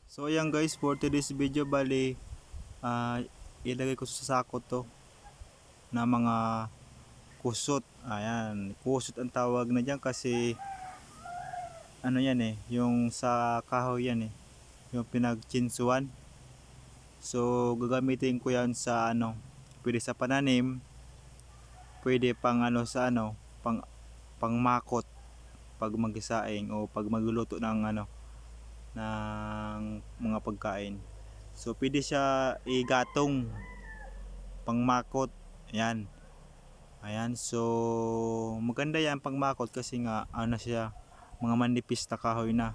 So ayan guys, for today's video bali ah ilagay ko sa sako to na mga kusot. Ayan, kusot ang tawag na diyan kasi ano yan yung sa kahoy yan yung pinagchinsuan. So gagamitin ko yan sa pwede sa pananim, pwede pang sa pang makot pag magisaing o pag magluluto ng ng mga pagkain. So pwede siya igatong pangmakot. Ayan. Ayan. So maganda yan pangmakot kasi nga siya, mga manipis na kahoy na.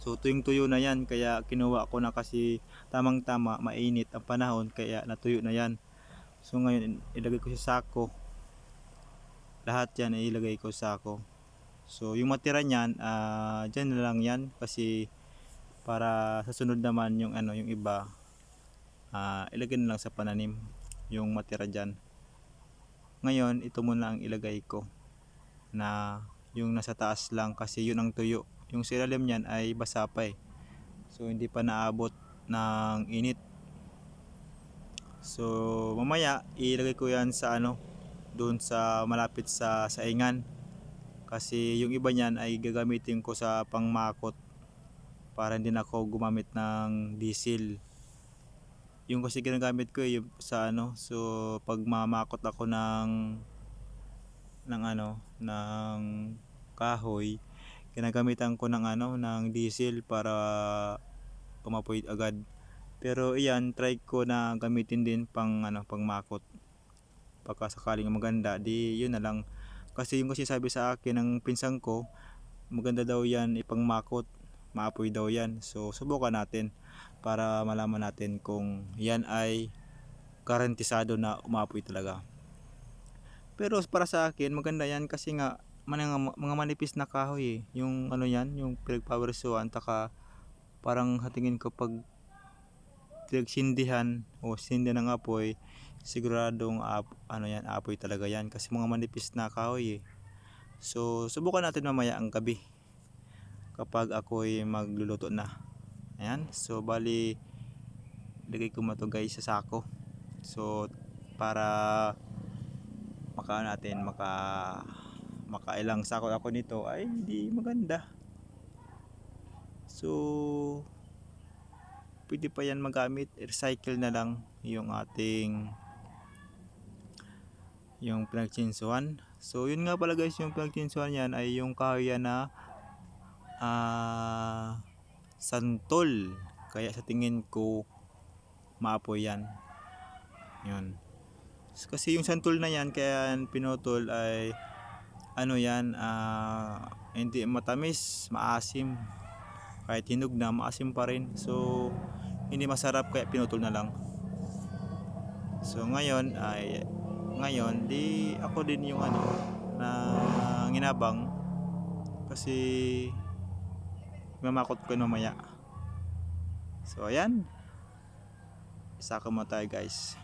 So tuyong tuyo na yan kaya kinuha ko na kasi tamang tama mainit ang panahon kaya natuyo na yan. So ngayon ilagay ko sa sako. Lahat yan ilagay ko sa sako. So yung matira niyan dyan na lang yan kasi para sa sunod naman yung yung iba ilagay na lang sa pananim yung matira dyan. Ngayon ito muna ang ilagay ko na yung nasa taas lang kasi yun ang tuyo, yung sa ilalim niyan ay basa pa so hindi pa naabot ng init. So mamaya ilagay ko yan sa doon sa malapit sa saingan kasi yung iba niyan ay gagamitin ko sa pangmakot para hindi na ako gumamit ng diesel. Yung kasi ginagamit ko yung sa so pag mamakot ako ng kahoy, ginagamitan ko ng ng diesel para umapoy agad. Pero iyan try ko na gamitin din pang pangmakot. Pagka sakaling maganda di yun na lang. Kasi yung kasi sabi sa akin ng pinsan ko, maganda daw yan ipangmakot, maapoy daw yan. So subukan natin para malaman natin kung yan ay garantisado na umapoy talaga. Pero para sa akin maganda yan kasi nga mga manipis na kahoy yung yan, yung pinagpawersuhan taka parang hatingin ko pag pinagsindihan o sindihan ng apoy siguradong yan apoy talaga yan kasi mga manipis na kahoy So subukan natin mamaya ang gabi kapag ako'y magluluto na. Ayan, so bali lagay ko mo to guys sa sako. So para makailang sako ako nito ay hindi maganda. So pwede pa yan magamit, recycle na lang yung ating yung pinagchinsuan. So yun nga pala guys, yung pinagchinsuan yan ay yung kahoy na santol. Kaya sa tingin ko maapoy yan. Yun. Kasi yung santol na yan kaya pinutol ay yan hindi matamis, maasim. Kahit hinog na maasim pa rin. So hindi masarap kaya pinutol na lang. So ngayon di ako din yung na nginabang kasi mamakot ko mamaya. So ayan, isa ko mo tayo guys.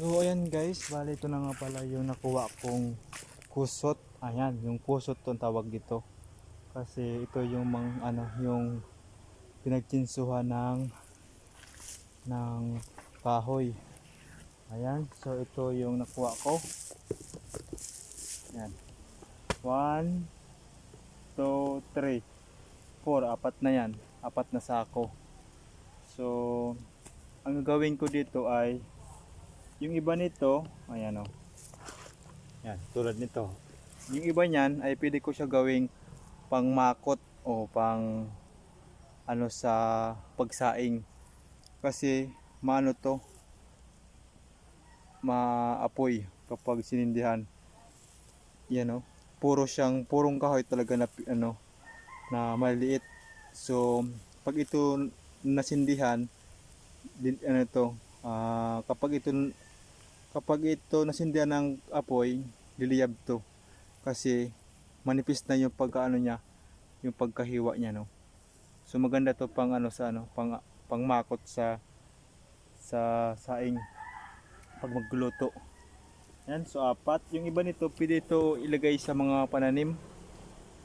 So ayan guys, bali ito na nga pala yung nakuha kong kusot. Ayan, yung kusot tong tawag dito. Kasi ito yung yung pinagtsinsuhan ng kahoy. Ayan, so ito yung nakuha ko. Ayan. 1, 2, 3, 4, apat na yan. Apat na sako. So, ang gagawin ko dito ay yung iba nito, ayan o. Yan, tulad nito. Yung iba niyan ay pwede ko siya gawing pangmakot o pang sa pagsaing. Kasi maano to, maapoy kapag sinindihan. Yan o. Purong kahoy talaga na na maliit. So, pag ito nasindihan, kapag ito nasindihan ng apoy, liliyab to. Kasi manipis na yung pagkaano niya, yung pagkahiwa niya, no. So maganda to pang pangmakot sa saing pag magluluto. Yan, so apat. Yung iba nito pwede ito ilagay sa mga pananim.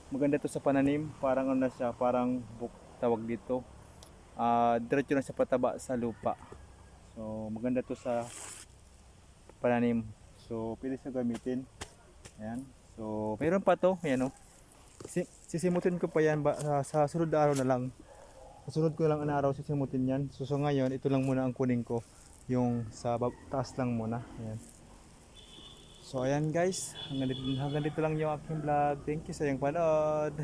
Maganda to sa pananim, parang na siya, parang tawag dito. Diretso na sa pataba sa lupa. So maganda to sa pananim. So pwede siya gamitin. Ayan. So mayroon pa to, ayan o. Sisimutin ko pa yan sa sunod na araw na lang. Sa sunod ko lang ang araw sisimutin yan. So ngayon ito lang muna ang kunin ko, yung sa taas lang muna. Ayan. So ayan guys, hanggang dito lang yung aking vlog. Thank you sa iyong panood.